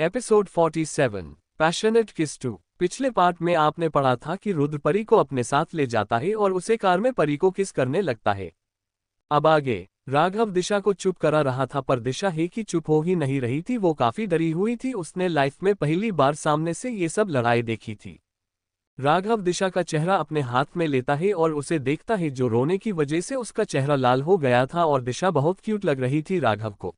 Episode 47 passionate किस 2। पिछले part में आपने पढ़ा था कि रुद्र परी को अपने साथ ले जाता है और उसे कार में परी को किस करने लगता है। अब आगे राघव दिशा को चुप करा रहा था, पर दिशा है कि चुप हो ही नहीं रही थी। वो काफी डरी हुई थी। उसने लाइफ में पहली बार सामने से ये सब लड़ाई देखी थी। राघव दिशा का चेहरा अपने हाथ में लेता है और उसे देखता है, जो रोने की वजह से उसका चेहरा लाल हो गया था और दिशा बहुत क्यूट लग रही थी राघव को।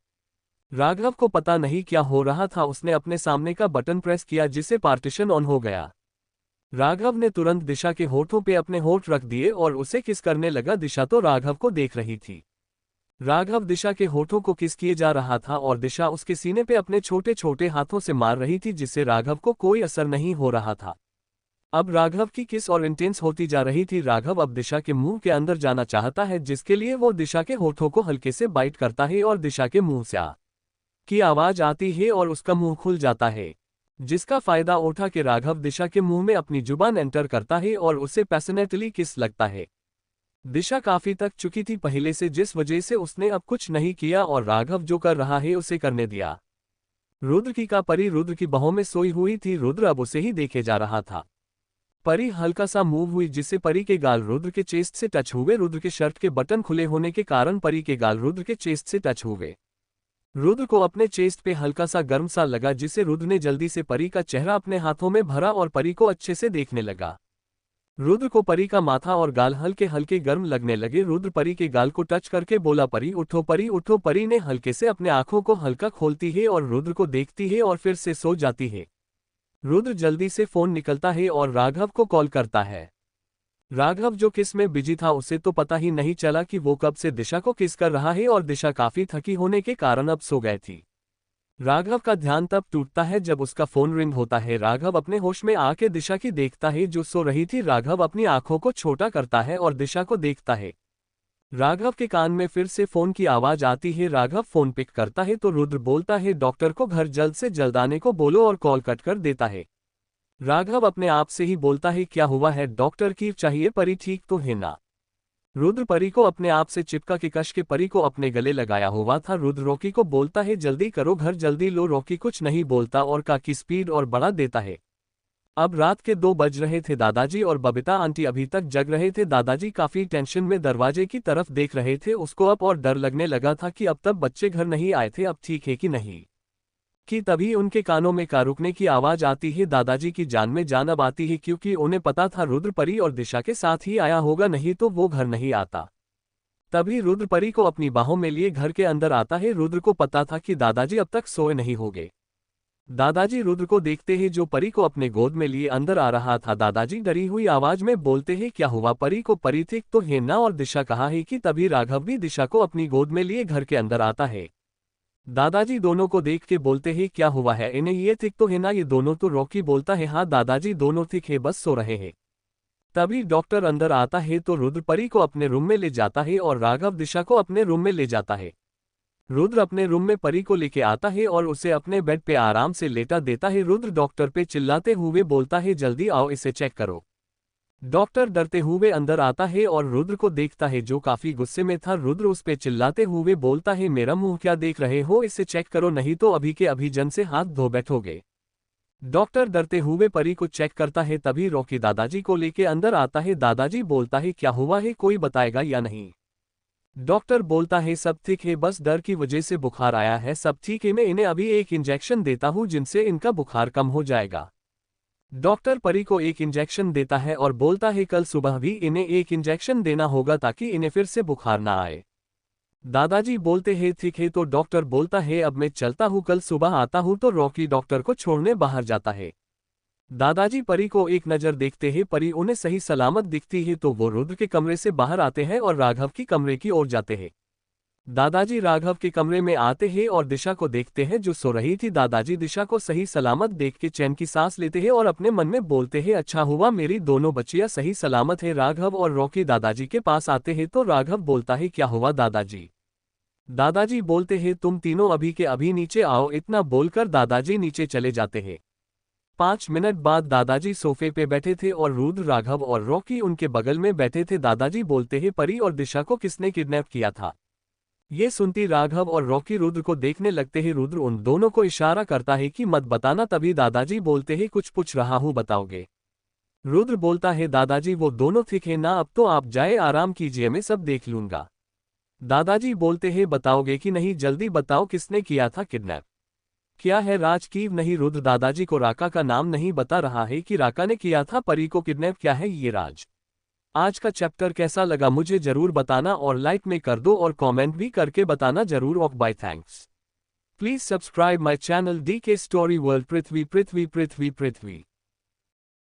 राघव को पता नहीं क्या हो रहा था। उसने अपने सामने का बटन प्रेस किया जिससे पार्टीशन ऑन हो गया। राघव ने तुरंत दिशा के होठों पे अपने होठ रख दिए और उसे किस करने लगा। दिशा तो राघव को देख रही थी। राघव दिशा के होठों को किस किए जा रहा था और दिशा उसके सीने पे अपने छोटे छोटे हाथों से मार रही थी, जिससे राघव को कोई असर नहीं हो रहा था। अब राघव की किस और इंटेंस होती जा रही थी। राघव अब दिशा के मुंह के अंदर जाना चाहता है, जिसके लिए वो दिशा के होठों को हल्के से बाइट करता है और दिशा के मुंह से की आवाज आती है और उसका मुंह खुल जाता है, जिसका फायदा उठा के राघव दिशा के मुंह में अपनी जुबान एंटर करता है और उसे पैशनेटली किस लगता है। दिशा काफी तक चुकी थी पहले से, जिस वजह से उसने अब कुछ नहीं किया और राघव जो कर रहा है उसे करने दिया। रुद्र की का परी रुद्र की बाहों में सोई हुई थी। रुद्र अब उसे ही देखे जा रहा था। परी हल्का सा मूव हुई, जिससे परी के गाल रुद्र के चेस्ट से टच हुए। रुद्र के शर्ट के बटन खुले होने के कारण परी के गाल रुद्र के चेस्ट से टच हुए। रुद्र को अपने चेस्ट पे हल्का सा गर्म सा लगा, जिससे रुद्र ने जल्दी से परी का चेहरा अपने हाथों में भरा और परी को अच्छे से देखने लगा। रुद्र को परी का माथा और गाल हल्के हल्के गर्म लगने लगे। रुद्र परी के गाल को टच करके बोला, परी उठो, परी उठो। परी ने हल्के से अपने आंखों को हल्का खोलती है और रुद्र को देखती है और फिर से सो जाती है। रुद्र जल्दी से फोन निकलता है और राघव को कॉल करता है। राघव जो किस में बिजी था, उसे तो पता ही नहीं चला कि वो कब से दिशा को किस कर रहा है और दिशा काफी थकी होने के कारण अब सो गई थी। राघव का ध्यान तब टूटता है जब उसका फोन रिंग होता है। राघव अपने होश में आके दिशा की देखता है जो सो रही थी। राघव अपनी आंखों को छोटा करता है और दिशा को देखता है। राघव के कान में फिर से फोन की आवाज आती है। राघव फोन पिक करता है तो रुद्र बोलता है, डॉक्टर को घर जल्द से जल्द आने को बोलो, और कॉल कट कर देता है। राघव अपने आप से ही बोलता है, क्या हुआ है डॉक्टर, की चाहिए, परी ठीक तो है ना। रुद्र परी को अपने आप से चिपका के कश के परी को अपने गले लगाया हुआ था। रुद्र रॉकी को बोलता है, जल्दी करो, घर जल्दी लो। रॉकी कुछ नहीं बोलता और का की स्पीड और बढ़ा देता है। अब रात के 2 बज रहे थे। दादाजी और बबीता आंटी अभी तक जग रहे थे। दादाजी काफी टेंशन में दरवाजे की तरफ देख रहे थे। उसको अब और डर लगने लगा था कि अब तक बच्चे घर नहीं आए थे, अब ठीक है कि नहीं। कि तभी उनके कानों में कार रुकने की आवाज आती है। दादाजी की जान में जान अब आती है, क्योंकि उन्हें पता था रुद्र परी और दिशा के साथ ही आया होगा, नहीं तो वो घर नहीं आता। तभी रुद्र परी को अपनी बाहों में लिए घर के अंदर आता है। रुद्र को पता था कि दादाजी अब तक सोए नहीं होंगे। दादाजी रुद्र को देखते ही जो परी को अपने गोद में लिए अंदर आ रहा था। दादाजी डरी हुई आवाज में बोलते हैं, क्या हुआ परी को, परी ठीक तो है ना, और दिशा कहाँ है। कि तभी राघव भी दिशा को अपनी गोद में लिए घर के अंदर आता है। दादाजी दोनों को देख के बोलते हैं, क्या हुआ है इन्हें, ये ठीक तो है ना ये दोनों। तो रॉकी बोलता है, हाँ दादाजी दोनों ठीक है, बस सो रहे हैं। तभी डॉक्टर अंदर आता है तो रुद्र परी को अपने रूम में ले जाता है और राघव दिशा को अपने रूम में ले जाता है। रुद्र अपने रूम में परी को लेके आता है और उसे अपने बेड पे आराम से लेटा देता है। रुद्र डॉक्टर पे चिल्लाते हुए बोलता है, जल्दी आओ, इसे चेक करो। डॉक्टर डरते हुए अंदर आता है और रुद्र को देखता है जो काफी गुस्से में था। रुद्र उस पे चिल्लाते हुए बोलता है, मेरा मुंह क्या देख रहे हो, इसे चेक करो, नहीं तो अभी के अभी जन से हाथ धो बैठोगे। डॉक्टर डरते हुए परी को चेक करता है। तभी रॉकी दादाजी को लेके अंदर आता है। दादाजी बोलता है, क्या हुआ है, कोई बताएगा या नहीं। डॉक्टर बोलता है, सब ठीक है, बस डर की वजह से बुखार आया है, सब ठीक है, मैं इन्हें अभी एक इंजेक्शन देता हूँ जिनसे इनका बुखार कम हो जाएगा। डॉक्टर परी को एक इंजेक्शन देता है और बोलता है, कल सुबह भी इन्हें एक इंजेक्शन देना होगा ताकि इन्हें फिर से बुखार ना आए। दादाजी बोलते हैं, ठीक है। तो डॉक्टर बोलता है, अब मैं चलता हूँ, कल सुबह आता हूँ। तो रॉकी डॉक्टर को छोड़ने बाहर जाता है। दादाजी परी को एक नज़र देखते हैं। परी उन्हें सही सलामत दिखती है तो वो रुद्र के कमरे से बाहर आते हैं और राघव की कमरे की ओर जाते हैं। दादाजी राघव के कमरे में आते हैं और दिशा को देखते हैं जो सो रही थी। दादाजी दिशा को सही सलामत देख के चैन की सांस लेते हैं और अपने मन में बोलते हैं, अच्छा हुआ मेरी दोनों बच्चियां सही सलामत है। राघव और रॉकी दादाजी के पास आते हैं तो राघव बोलता है, क्या हुआ दादाजी। दादाजी बोलते हैं, तुम तीनों अभी के अभी नीचे आओ। इतना बोलकर दादाजी नीचे चले जाते हैं। 5 मिनट बाद दादाजी सोफे पे बैठे थे और रुद्र, राघव और रॉकी उनके बगल में बैठे थे। दादाजी बोलते हैं, परी और दिशा को किसने किडनैप किया था। ये सुनती राघव और रॉकी रुद्र को देखने लगते ही रुद्र उन दोनों को इशारा करता है कि मत बताना, तभी दादाजी बोलते ही कुछ पूछ रहा हूं, बताओगे? रुद्र बोलता है दादाजी वो दोनों ठीक है ना, अब तो आप जाए आराम कीजिए, मैं सब देख लूंगा। दादाजी बोलते हैं बताओगे कि नहीं, जल्दी बताओ किसने किया था किडनैप? क्या है राज की? नहीं, रुद्र दादाजी को राका का नाम नहीं बता रहा है कि राका ने किया था परी को किडनैप। क्या है ये राज? आज का चैप्टर कैसा लगा मुझे जरूर बताना और लाइक में कर दो और कमेंट भी करके बताना जरूर। Okay bye, thanks. Please subscribe my channel DK story world. पृथ्वी पृथ्वी पृथ्वी पृथ्वी।